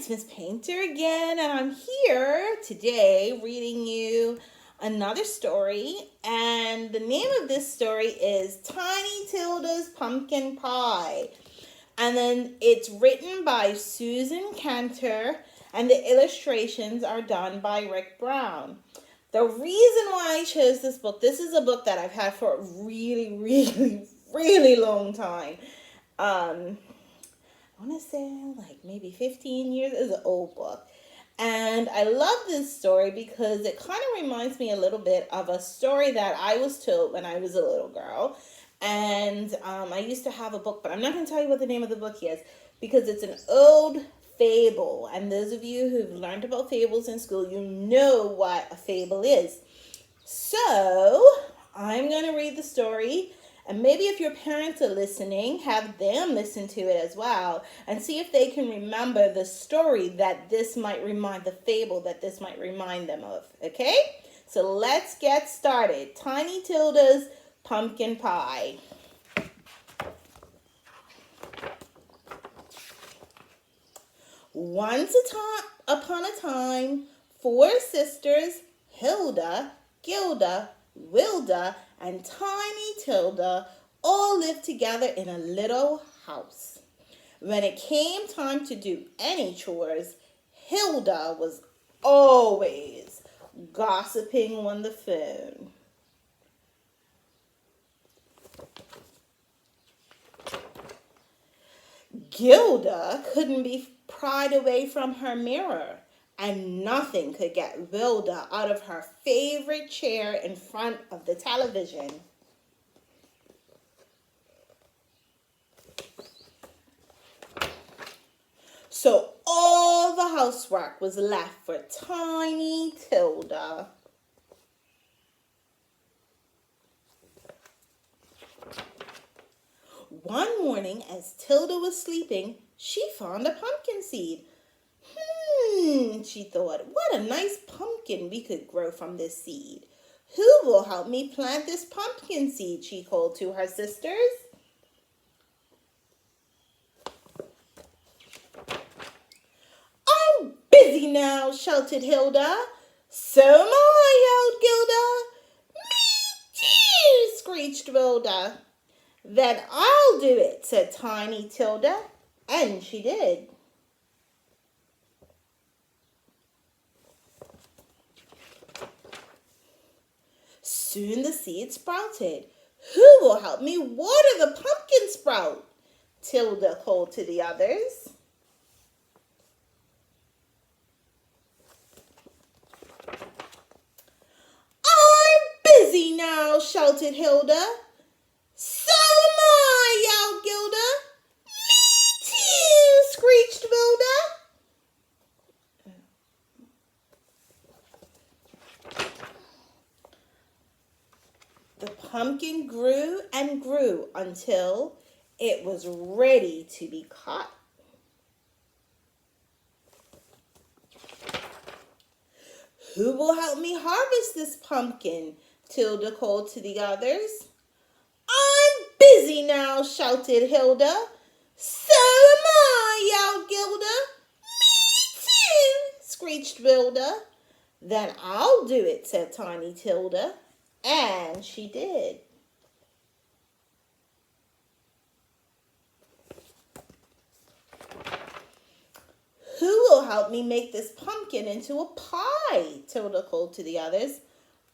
it's Miss Paynter again, and I'm here today reading you another story. And the name of this story is Tiny Tilda's Pumpkin Pie. And then it's written by Susan Kantor, and the illustrations are done by Rick Brown. The reason why I chose this is a book that I've had for a really, really, really long time. I want to say like maybe 15 years. It's an old book. And I love this story because it kind of reminds me a little bit of a story that I was told when I was a little girl. And I used to have a book, but I'm not going to tell you what the name of the book is because it's an old fable. And those of you who've learned about fables in school, you know what a fable is. So I'm going to read the story. And maybe if your parents are listening, have them listen to it as well and see if they can remember the story that this might remind, the fable that this might remind them of. Okay? So let's get started. Tiny Tilda's Pumpkin Pie. Once upon a time, 4 sisters, Hilda, Gilda, Wilda, and Tiny Tilda all lived together in a little house. When it came time to do any chores, Hilda was always gossiping on the phone. Gilda couldn't be pried away from her mirror, and nothing could get Wilda out of her favorite chair in front of the television. So all the housework was left for Tiny Tilda. One morning, as Tilda was sleeping, she found a pumpkin seed. She thought, what a nice pumpkin we could grow from this seed. Who will help me plant this pumpkin seed? She called to her sisters. I'm busy now, shouted Hilda. So am I, yelled Gilda. Me too, screeched Wilda. Then I'll do it, said Tiny Tilda, and she did. Soon the seed sprouted. Who will help me water the pumpkin sprout? Tilda called to the others. I'm busy now, shouted Hilda. So am I, yelled Gilda. Me too, screeched Wilda. The pumpkin grew and grew until it was ready to be cut. Who will help me harvest this pumpkin? Tilda called to the others. I'm busy now, shouted Hilda. So am I, yelled Gilda. Me too, screeched Wilda. Then I'll do it, said Tiny Tilda. And she did. Who will help me make this pumpkin into a pie? Tilda called to the others.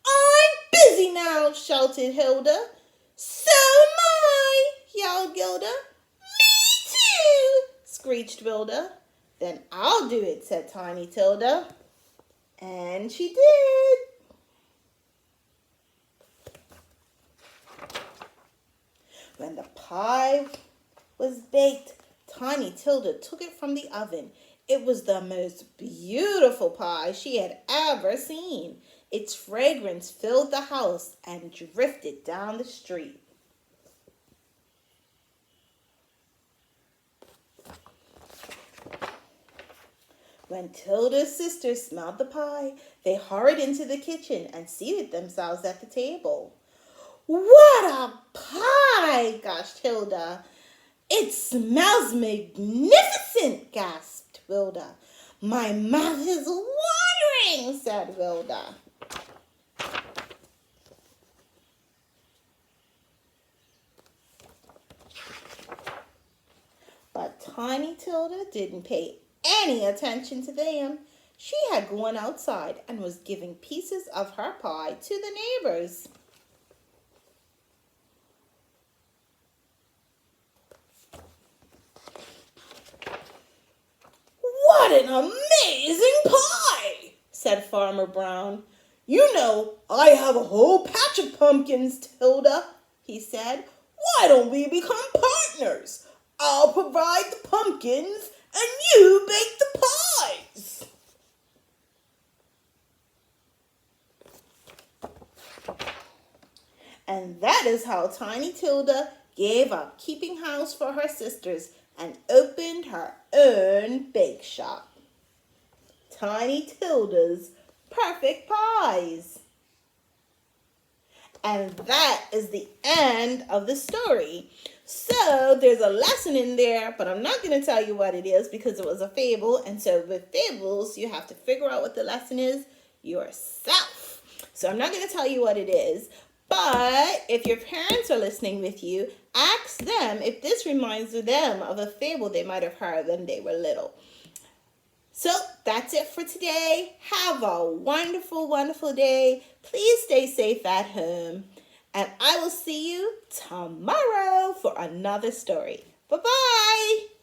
I'm busy now, shouted Hilda. So am I, yelled Gilda. Me too, screeched Wilda. Then I'll do it, said Tiny Tilda. And she did. When the pie was baked, Tiny Tilda took it from the oven. It was the most beautiful pie she had ever seen. Its fragrance filled the house and drifted down the street. When Tilda's sisters smelled the pie, they hurried into the kitchen and seated themselves at the table. What a pie, gushed Hilda. It smells magnificent, gasped Wilda. My mouth is watering, said Rhoda. But Tiny Tilda didn't pay any attention to them. She had gone outside and was giving pieces of her pie to the neighbors. "What an amazing pie!" said Farmer Brown. "You know, I have a whole patch of pumpkins, Tilda," he said. "Why don't we become partners? I'll provide the pumpkins and you bake the pies." And that is how Tiny Tilda gave up keeping house for her sisters and opened her own bake shop. Tiny Tilda's Perfect Pies. And that is the end of the story. So there's a lesson in there, but I'm not going to tell you what it is because it was a fable. And so with fables, you have to figure out what the lesson is yourself. So I'm not going to tell you what it is. But if your parents are listening with you, ask them if this reminds them of a fable they might have heard when they were little. So that's it for today. Have a wonderful, wonderful day. Please stay safe at home. And I will see you tomorrow for another story. Bye-bye.